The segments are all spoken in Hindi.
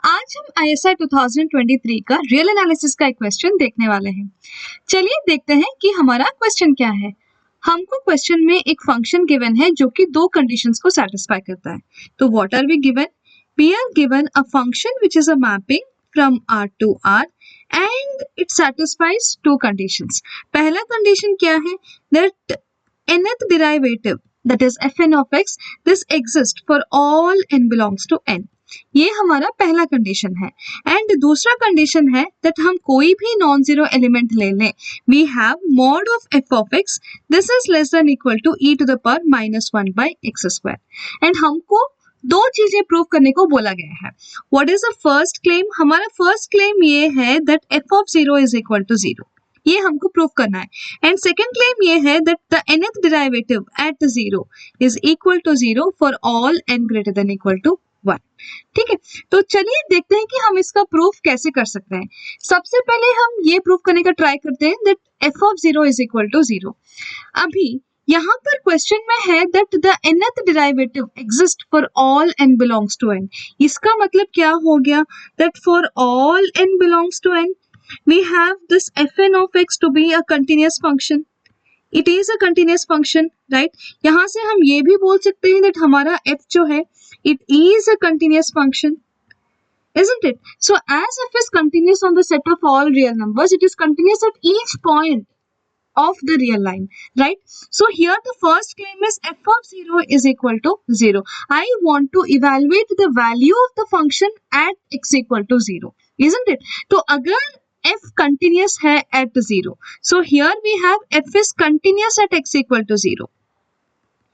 आज हम ISI 2023 का रियल एनालिसिस का एक क्वेश्चन देखने वाले हैं। चलिए देखते हैं कि हमारा क्वेश्चन क्या है। हमको क्वेश्चन में एक फंक्शन गिवन है जो कि दो कंडीशंस को सेटिस्फाई करता है। तो what are we given? We are given a function which is a mapping from R to R and it satisfies two conditions. पहला कंडीशन क्या है? That nth derivative, that is fn of x, this exists for all n belongs to n. ये हमारा पहला कंडीशन है। एंड दूसरा कंडीशन है दैट हम कोई भी नॉन जीरो एलिमेंट ले लें, we have mod of F of X, this is less than equal to E to the power minus one by X square. And हमको दो चीजें प्रूव करने को बोला गया है। What is the first claim? हमारा फर्स्ट क्लेम ये है that F of zero is equal to zero, ये हमको प्रूव करना है। एंड सेकेंड क्लेम ये है that the nth derivative at zero is equal to zero for all n greater than equal to 1। ठीक है, तो चलिए देखते हैं कि हम इसका प्रूफ कैसे कर सकते हैं। सबसे पहले हम ये प्रूफ करने का ट्राई करते हैं that F of zero is equal to zero. अभी यहाँ पर क्वेश्चन में है that the nth derivative exist for all n belongs to n। इसका मतलब क्या हो गया? That for all n belongs to n we have this fn of x to be a continuous function. It is a continuous function, right? यहाँ से हम ये भी बोल सकते हैं that हमारा f जो है it is a continuous function, isn't it? So as f is continuous on the set of all real numbers, it is continuous at each point of the real line, right? So here the first claim is f of 0 is equal to 0. I want to evaluate the value of the function at x equal to 0, isn't it? तो अगर f continuous है at 0, so here we have f is continuous at x equal to 0,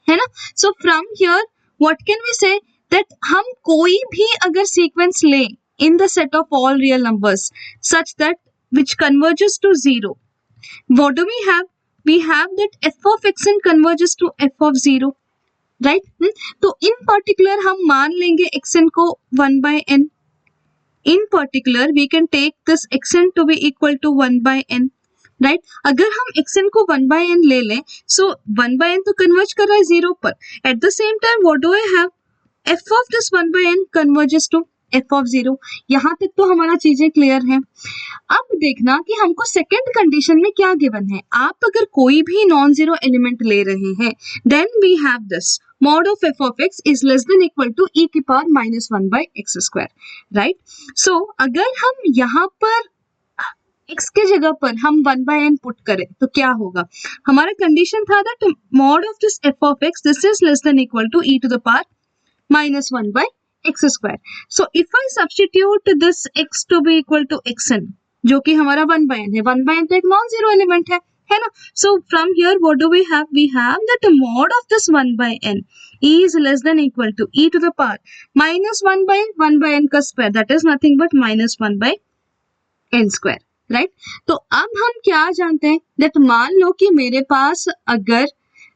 है ना? So from here what can we say? that हम कोई भी अगर sequence ले in the set of all real numbers such that which converges to 0, what do we have? We have that f of xn converges to f of 0, right? तो in particular हम मान लेंगे xn को 1 by n. In particular we can take this xn to be equal to 1 by n, right? अगर हम xn को 1 by n ले लें, so 1 by n तो कन्वर्ज कर रहा है 0 पर। At the same time what do I have? f of this 1 by n converges to f of 0. यहाँ तक तो हमारा चीजें क्लियर है। अब देखना कि हमको सेकेंड कंडीशन में क्या गिवन है। आप अगर कोई भी नॉन जीरो एलिमेंट ले रहे हैं, then we have this mod of f of x is less than equal to e की power minus one by X square, right? So अगर हम यहाँ पर x के जगह पर हम 1 by n पुट करें तो क्या होगा? हमारा कंडीशन था that mod of this f of x this is less than equal to e to the power minus 1 by x square. So if I substitute this x to be equal to xn, जो कि हमारा 1 by n है, 1 by n तो एक नॉन जीरो एलिमेंट है ना? So from here what do we have? We have that mod of this 1 by n is less than equal to e to the power minus 1 by n का square, that is nothing but minus 1 by n square, right? तो अब हम क्या जानते हैं? that मान लो कि मेरे पास अगर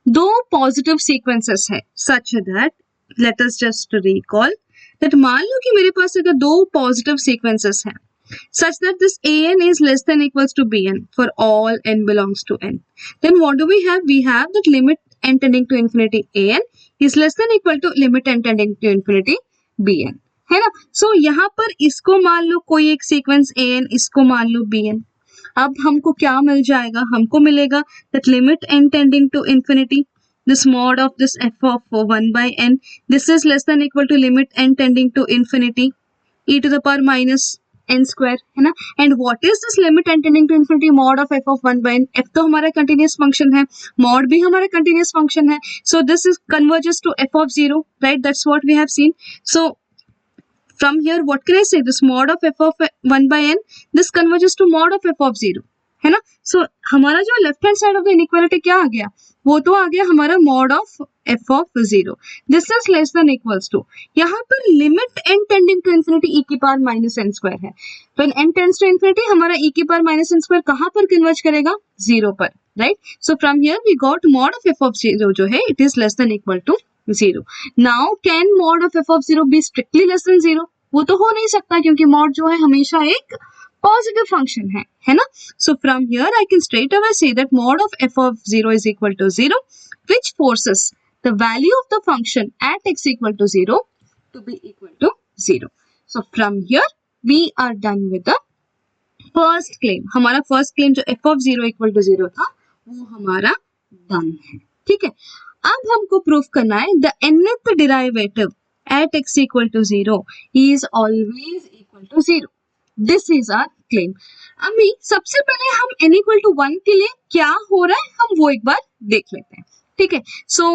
दो पॉजिटिव सीक्वेंसेस है such that, let us just recall that मान लो कि मेरे पास अगर दो पॉजिटिव सीक्वेंसेस हैं such that this an is less than equals to bn for all n belongs to n, then what do we have? We have that limit n tending to infinity an is less than equal to limit n tending to infinity bn, है ना? So यहाँ पर इसको मान लो कोई एक सीक्वेंस an, इसको मान लो bn। अब हमको क्या मिल जाएगा? हमको मिलेगा that limit n tending to infinity, this mod of this f of 1 by n, this is less than equal to limit n tending to infinity e to the power minus n square, है ना? And what is this limit n tending to infinity mod of f of 1 by n? f तो हमारा कंटिन्यूअस फंक्शन है, मॉड भी हमारा कंटिन्यूअस फंक्शन है, so this is converges to f of 0, right? That's what we have seen. So from here what can I say? This mod of f of 1 by n this converges to mod of f of 0, है ना? सो हमारा जो left hand side of the inequality क्या आ गया? वो तो आ गया हमारा mod of f of 0, this is less than equals to, यहाँ पर limit n tending to infinity e की पावर माइनस n स्क्वायर है। When n tends to infinity हमारा e की पावर माइनस n स्क्वायर कहाँ पर कन्वर्ज करेगा? 0 पर, right? So from here we got mod of f of 0 जो है it is less than equal to 0। Now can mod of f of 0 be strictly less than 0? वो तो हो नहीं सकता क्योंकि मॉड जो है हमेशा एक positive function है ना? So from here I can straight away say that mod of f of 0 is equal to 0, which forces the value of the function at x equal to 0 to be equal to 0. So from here we are done with the first claim. हमारा फर्स्ट क्लेम जो f of 0 इक्वल टू 0 था वो हमारा डन है. ठीक है, अब हमको प्रूफ करना है the nth derivative at x equal to 0 is always equal to 0. This is our claim. अभी सबसे पहले हम n equal to 1 के लिए क्या हो रहा है हम वो एक बार देख लेते हैं. ठीक है, so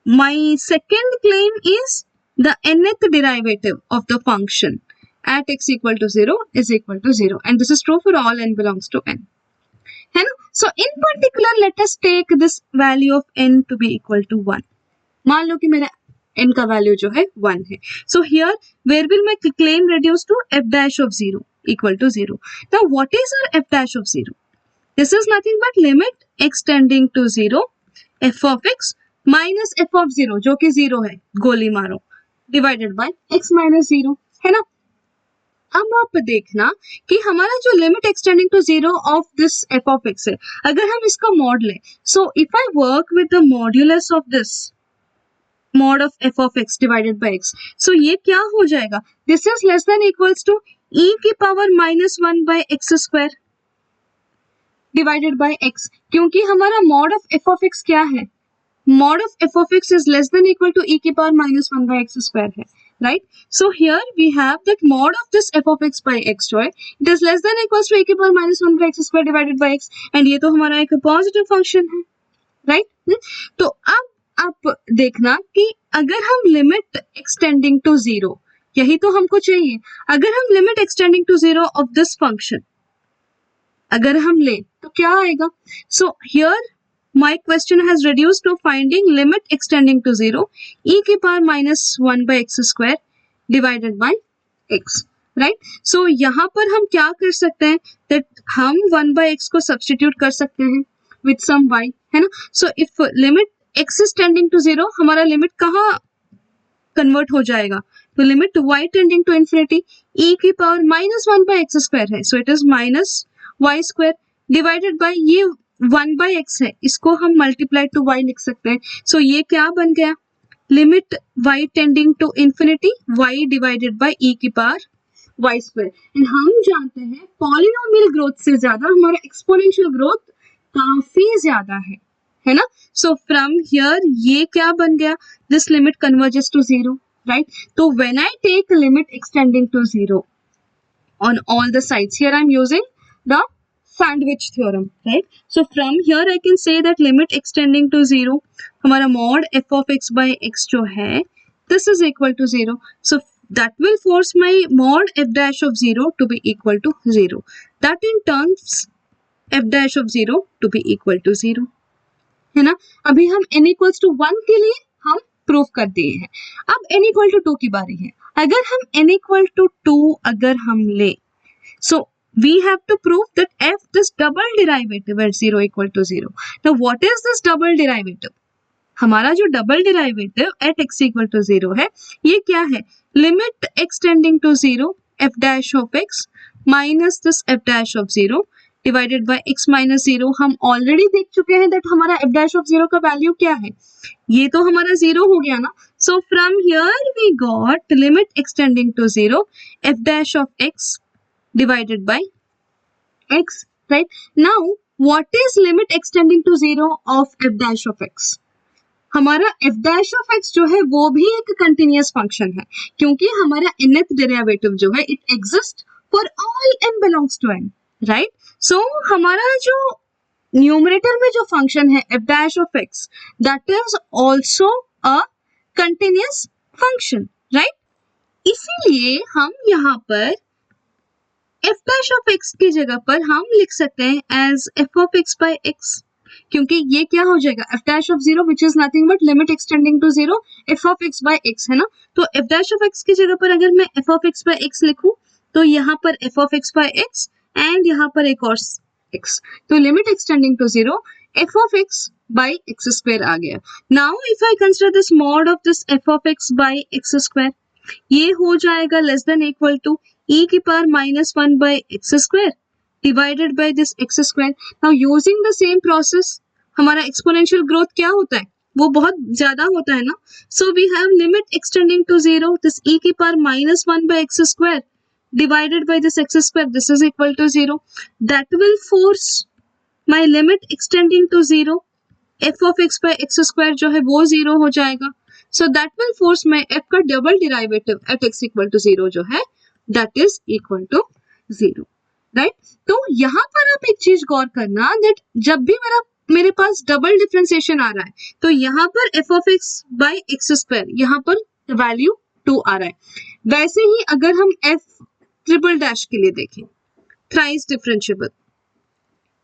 my second claim is the nth derivative of the function at x equal to 0 is equal to 0 and this is true for all n belongs to n. है ना? So in particular let us take this value of n to be equal to 1. मान लो कि मेरा n का वैल्यू जो है 1 है. So here where will my claim reduce to f dash of 0 equal to 0. Now what is our f dash of 0? This is nothing but limit x tending to 0 f of x minus f of 0 जो कि 0 है, गोली मारो, divided by x minus 0. है ना? अब आप देखना कि हमारा जो limit extending to 0 of this f of x है, अगर हम इसका मॉड लें, so if I work with the modulus of this mod of f of x divided by x, so ये क्या हो जाएगा, this is less than equals to e की power minus 1 by x square divided by x, क्योंकि हमारा mod of f of x क्या है, mod of f of x is less than equal to e की power minus 1 by x square है, right? So here we have that mod of this f of x by x जो है, it is less than equals to e की power minus 1 by x square divided by x, and ये तो हमारा एक पॉजिटिव फंक्शन है, right? तो अब आप देखना कि अगर हम लिमिट एक्सटेंडिंग टू 0, यही तो हमको चाहिए, अगर हम limit extending to 0 of this function अगर हम ले तो क्या आएगा. So here my question has reduced to finding limit extending to 0 e की power minus 1 by x square divided by x, right? So यहाँ पर हम क्या कर सकते हैं, दैट हम 1 बाय x को सब्स्टिट्यूट कर सकते हैं विथ सम y, है ना? So if limit x is tending to 0, हमारा लिमिट कहाँ कन्वर्ट हो जाएगा, तो limit y tending to infinity e की power minus 1 by x square है, so it is minus y square divided by ये 1 बाय x है, इसको हम मल्टीप्लाई टू y लिख सकते हैं. सो ये क्या बन गया, limit y tending to infinity y divided by e की पावर y स्क्वायर. एंड हम जानते हैं पॉलिनोमियल ग्रोथ से ज्यादा हमारा एक्सपोनेंशियल ग्रोथ काफी ज्यादा है ना? सो फ्रॉम हियर ये क्या बन गया, this limit converges to 0, right? तो when I take limit extending to 0 on all the sides, here I am using the sandwich theorem, right? So from here I can say that limit extending to 0, हमारा mod f of x by x जो है, this is equal to 0. So that will force my mod f dash of 0 to be equal to 0. That in turns f dash of 0 to be equal to 0. है ना? अभी हम n equals to 1 के लिए हम प्रूफ कर दिए हैं. अब n equal to 2 की बारी है. अगर हम n equal to 2 अगर हम ले, so we have to prove that f this double derivative at 0 equal to 0. Now what is this double derivative? हमारा जो double derivative at x equal to 0 है, ये क्या है, limit extending to 0 f dash of x minus this f dash of 0 divided by x minus 0. हम ऑलरेडी देख चुके हैं दैट हमारा f dash of 0 का वैल्यू क्या है, ये तो हमारा 0 हो गया ना. So from here we got limit extending to 0 f dash of x divided by x, right? Now what is limit extending to 0 of f dash of x? हमारा f dash of x जो है वो भी एक कंटिन्यूअस फंक्शन है, क्योंकि हमारा nth डेरिवेटिव जो है it exist for all n belongs to n, right? So हमारा जो न्यूमरेटर में जो फंक्शन है f dash of x, that is also a continuous function, right? इसीलिए हम यहाँ पर f dash of x की जगह पर हम लिख सकते हैं as f of x by x, क्योंकि ये क्या हो जाएगा, f dash of 0 which is nothing but limit extending to 0 f of x by x, है ना? तो f dash of x की जगह पर अगर मैं f of x by x लिखूं तो यहाँ पर f of x by x and यहाँ पर एक और x, तो limit extending to 0 f of x by x square आ गया. Now if I consider this mod of this f of x by x square, ये हो जाएगा less than equal to e की power minus 1 by x square divided by this x square. Now using the same process हमारा एक्सपोनेंशियल ग्रोथ क्या होता है, वो बहुत ज्यादा होता है ना. So we have limit extending to 0, this e की power -1 by x square divided by this x square, this is equal to 0. That will force my limit extending to 0, f of x by x square जो है वो 0 हो जाएगा. So that will force my f का double derivative at x equal to 0 जो है that is equal to 0, right. तो यहाँ पर आप एक चीज गौर करना, दैट जब भी मेरे पास डबल डिफरेंशिएशन आ रहा है तो यहाँ पर f of x by x square यहाँ पर वैल्यू 2 आ रहा है. वैसे ही अगर हम f ट्रिपल डैश के लिए देखें, thrice differentiable,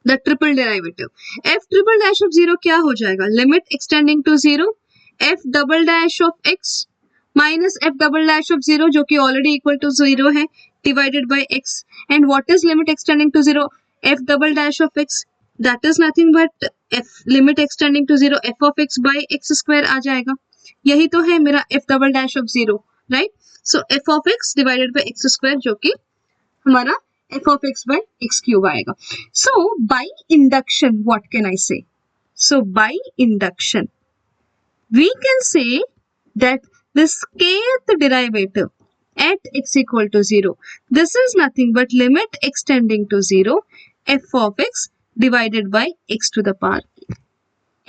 the triple derivative, f triple dash of 0 क्या हो जाएगा, limit extending to 0 f double dash of x minus f double dash of 0 जो कि ऑलरेडी इक्वल टू 0 है divided by x. And what is limit extending to 0, f double dash of x, that is nothing but f limit extending to 0 f of x by x square आ जाएगा. यही तो है मेरा f double dash of 0, right? So f of x divided by x square जो कि हमारा f of x by x cube आएगा. So by induction what can I say? So by induction we can say that this kth derivative at x equal to 0, this is nothing but limit extending to 0 f of x divided by x to the power k,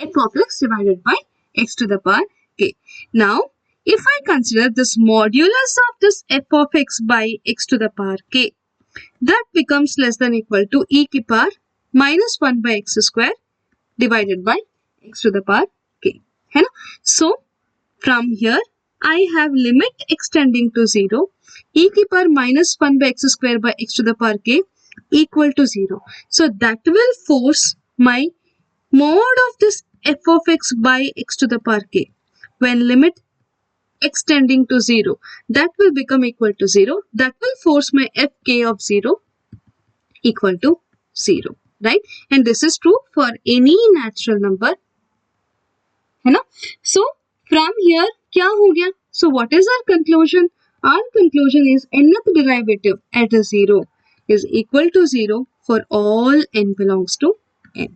f of x divided by x to the power k. Now if I consider this modulus of this f of x by x to the power k, that becomes less than equal to e की power -1 by x square divided by x to the power k, है ना. So from here I have limit extending to 0 e की power -1 by x square by x to the power k equal to 0. So that will force my mod of this f of x by x to the power k when limit extending to 0, that will become equal to 0. That will force my f k of 0 equal to 0, right? And this is true for any natural number, है ना. So from here क्या हो गया, so what is our conclusion? Our conclusion is nth derivative at 0 is equal to 0 for all n belongs to n.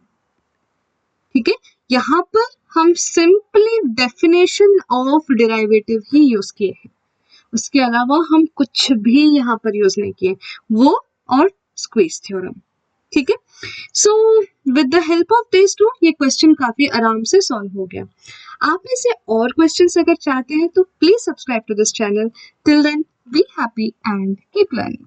ठीक है, यहाँ पर हम simply definition of derivative he use किए हैं, उसके अलावा हम कुछ भी यहाँ पर यूज नहीं किए, वो और स्क्वीज थ्योरम. ठीक है, so with the help of this two ये क्वेश्चन काफी आराम से सॉल्व हो गया. आप ऐसे और क्वेश्चंस अगर चाहते हैं तो please subscribe to this channel. Till then be happy and keep learning.